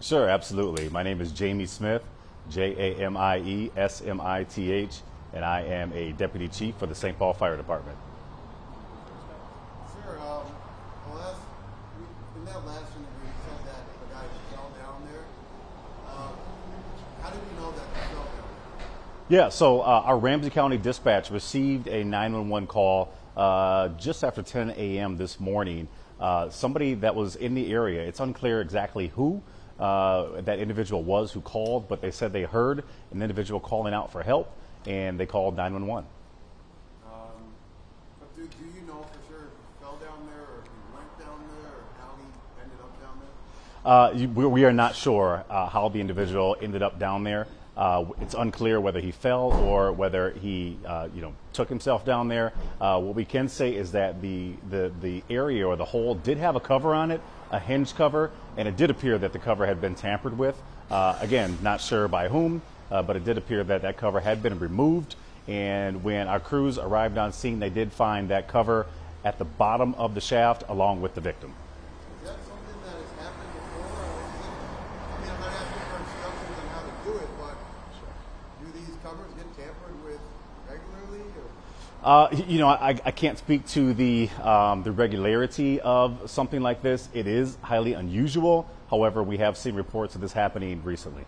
Sure, absolutely. My name is Jamie Smith, Jamiesmith, and I am a deputy chief for the St. Paul Fire Department. Sure. In that last interview, you said that the guy fell down there. How did you know that he fell down there? Yeah, so our Ramsey County Dispatch received a 911 call just after 10 a.m. this morning. Somebody that was in the area, it's unclear exactly who that individual was who called, but they said they heard an individual calling out for help, and they called 911. But do you know for sure if he fell down there, or if he went down there, or how he ended up down there? We are not sure how the individual ended up down there. It's unclear whether he fell or whether he, took himself down there. What we can say is that the area or the hole did have a cover on it, a hinge cover, and it did appear that the cover had been tampered with. Again, not sure by whom, but it did appear that that cover had been removed. And when our crews arrived on scene, they did find that cover at the bottom of the shaft along with the victim. Is that something that has happened before? I'm not asking for instructions on how to do it, but do these covers get tampered with regularly? I can't speak to the regularity of something like this. It is highly unusual. However, we have seen reports of this happening recently.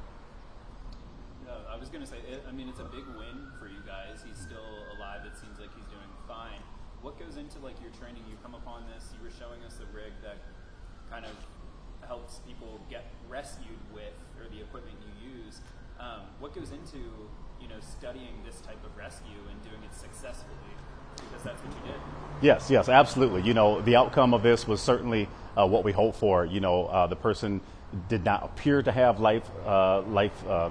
I was going to say, it's a big win for you guys. He's still alive. It seems like he's doing fine. What goes into your training? You come upon this. You were showing us the rig that kind of helps people get rescued with, or the equipment you use. What goes into studying this type of rescue and doing it successfully? Because that's what you did. Yes, absolutely. The outcome of this was certainly what we hoped for. The person did not appear to have life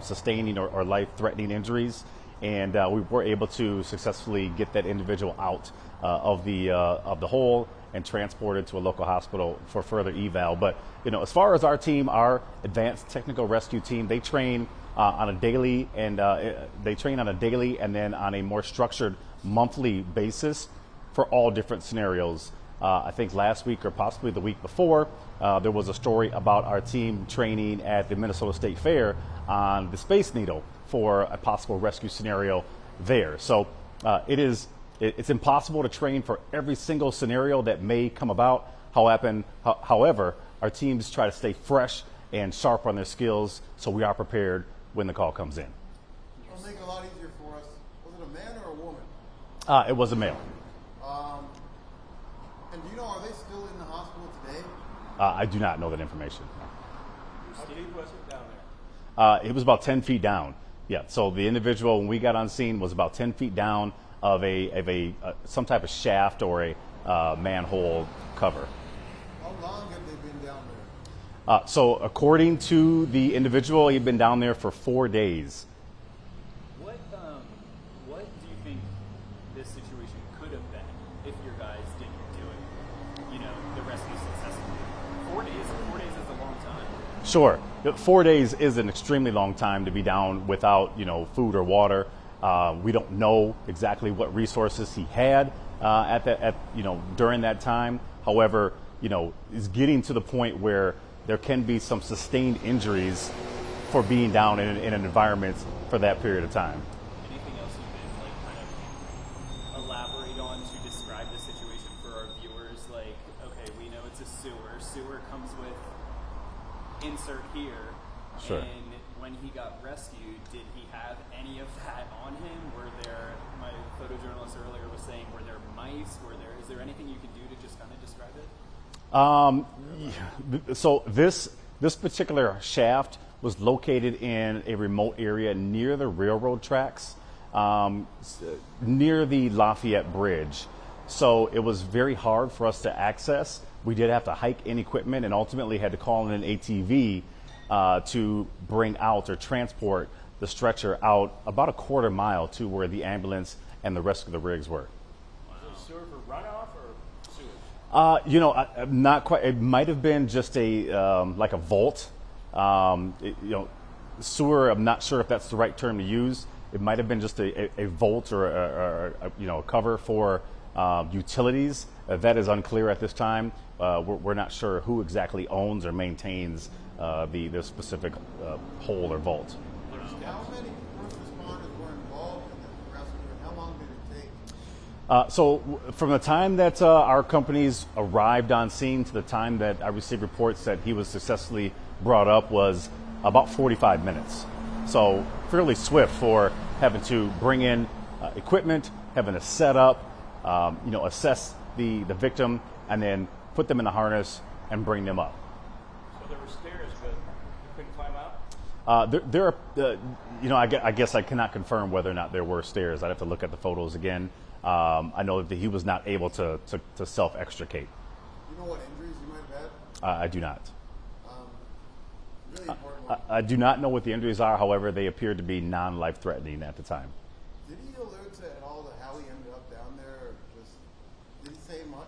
sustaining or life threatening injuries, and we were able to successfully get that individual out of the hole and transported to a local hospital for further eval. But as far as our team, our advanced technical rescue team, they train on a daily and then on a more structured monthly basis for all different scenarios. I think last week or possibly the week before, there was a story about our team training at the Minnesota State Fair on the Space Needle for a possible rescue scenario there. So it's impossible to train for every single scenario that may come about. However, our teams try to stay fresh and sharp on their skills, so we are prepared when the call comes in. It'll make it a lot easier for us. Was it a man or a woman? It was a male. And do you know, are they still in the hospital today? I do not know that information. How deep was it down there? It was about 10 feet down. Yeah, so the individual, when we got on scene, was about 10 feet down of some type of shaft or a manhole cover. How long have they been down there? So according to the individual, he'd been down there for 4 days. What do you think this situation could have been if your guys didn't do it? The rescue successfully. 4 days is a long time. Sure. 4 days is an extremely long time to be down without, food or water. We don't know exactly what resources he had during that time. However, is getting to the point where there can be some sustained injuries for being down in an environment for that period of time. Anything else you could kind of elaborate on to describe the situation for our viewers? Okay, we know it's a sewer. Sewer comes with insert here. Sure. And when he got rescued, did he have any of that on him? My photojournalist earlier was saying, were there mice? Is there anything you can do to just kind of describe it? So this particular shaft was located in a remote area near the railroad tracks, near the Lafayette Bridge. So it was very hard for us to access. We did have to hike in equipment and ultimately had to call in an ATV to bring out or transport the stretcher out about a quarter mile to where the ambulance and the rest of the rigs were. Wow. Is it sewer for runoff or sewage? Not quite. It might have been just a vault. Sewer. I'm not sure if that's the right term to use. It might have been just a vault or a cover for Utilities, that is unclear at this time. We're not sure who exactly owns or maintains the specific hole or vault. How many first responders were involved in the rescue, and how long did it take? So from the time that our companies arrived on scene to the time that I received reports that he was successfully brought up was about 45 minutes. So fairly swift for having to bring in equipment, having to set up, assess the victim, and then put them in the harness and bring them up. So there were stairs, but you couldn't climb out? There are, I guess I cannot confirm whether or not there were stairs. I'd have to look at the photos again. I know that he was not able to self-extricate. You know what injuries you might have had? I do not. Really important one. I do not know what the injuries are. However, they appeared to be non-life-threatening at the time. Did he allude to at all to how he ended up down there, or just did he say much?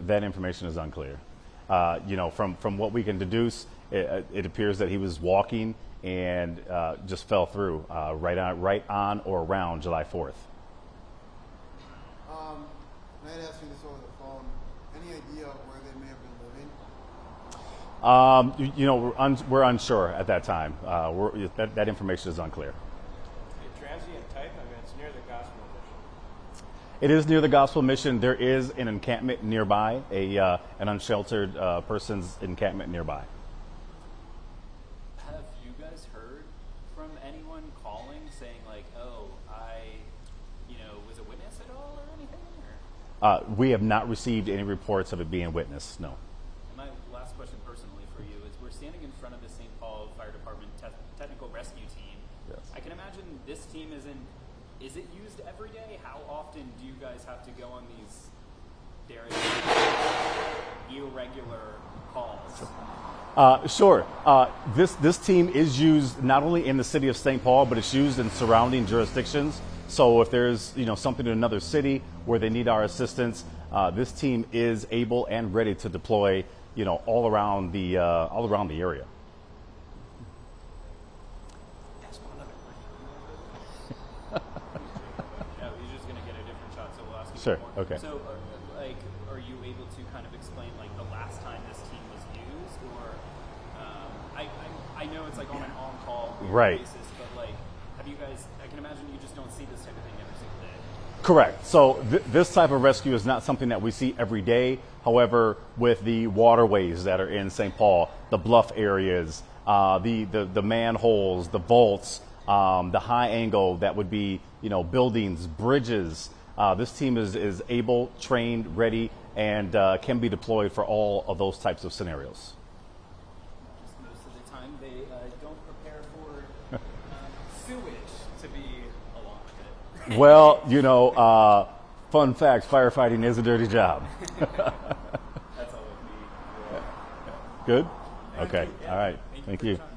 That information is unclear. From what we can deduce, it appears that he was walking and just fell through right on or around July 4th. I had asked you this over the phone. Any idea where they may have been living? We're unsure at that time. That information is unclear. A transient type? I mean, it's near the gospel mission. It is near the gospel mission. There is an encampment nearby, an unsheltered person's encampment nearby. Have you guys heard from anyone calling saying like, "Oh, I, was a witness at all or anything"? Or? We have not received any reports of it being witnessed. No. My last question personally for you is, we're standing in front of the St. Paul Fire Department technical rescue team. Yes. I can imagine this team is it used every day? How often do you guys have to go on these, irregular calls? Sure. This team is used not only in the city of St. Paul, but it's used in surrounding jurisdictions. So if there's something in another city where they need our assistance, this team is able and ready to deploy all around the area. Yeah, he's just going to get a different shot, so we'll ask you Sure. more. Okay. So, are you able to kind of explain the last time this team was used, or I know it's on an on-call Right. basis, but have you guys? I can imagine you just don't see this type of thing every single day. Correct. So this type of rescue is not something that we see every day. However, with the waterways that are in St. Paul, the bluff areas, the manholes, the vaults, the high angle that would be buildings, bridges. This team is able, trained, ready, and can be deployed for all of those types of scenarios. Just most of the time, they don't prepare for sewage to be along with it. Well, fun fact, firefighting is a dirty job. That's all it would be. Good? Thank Okay. you. Yeah. All right. Thank Thank for your you. time.